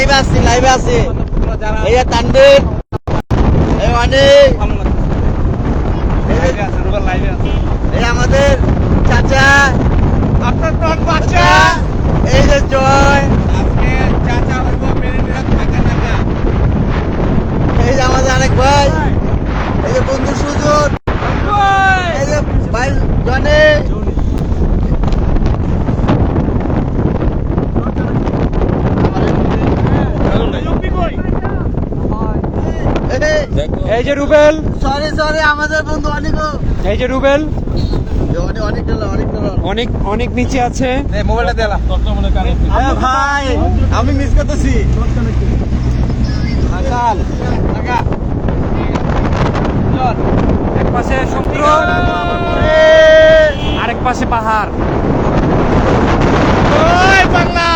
লাইভে আছি এই যে তানবীর এই অনেক এই আমাদের চাচা আপনার টন বাচ্চা এই যে জয় আজকে চাচা হইব মেরে থাকা না এই যে আমাদের অনেক ভাই এই যে বন্ধু সুজন এই যে ভাই জনে এই যে রুবেল, সরি আমাদের বন্ধু অনেক এই যে রুবেল অনেক ডলার অনেক অনেক নিচে আছে। মোবাইলটা দিলাম ভাই আমি মিস করতেছি এক পাশে সমুদ্র, আরেক পাশে পাহাড়। বাংলা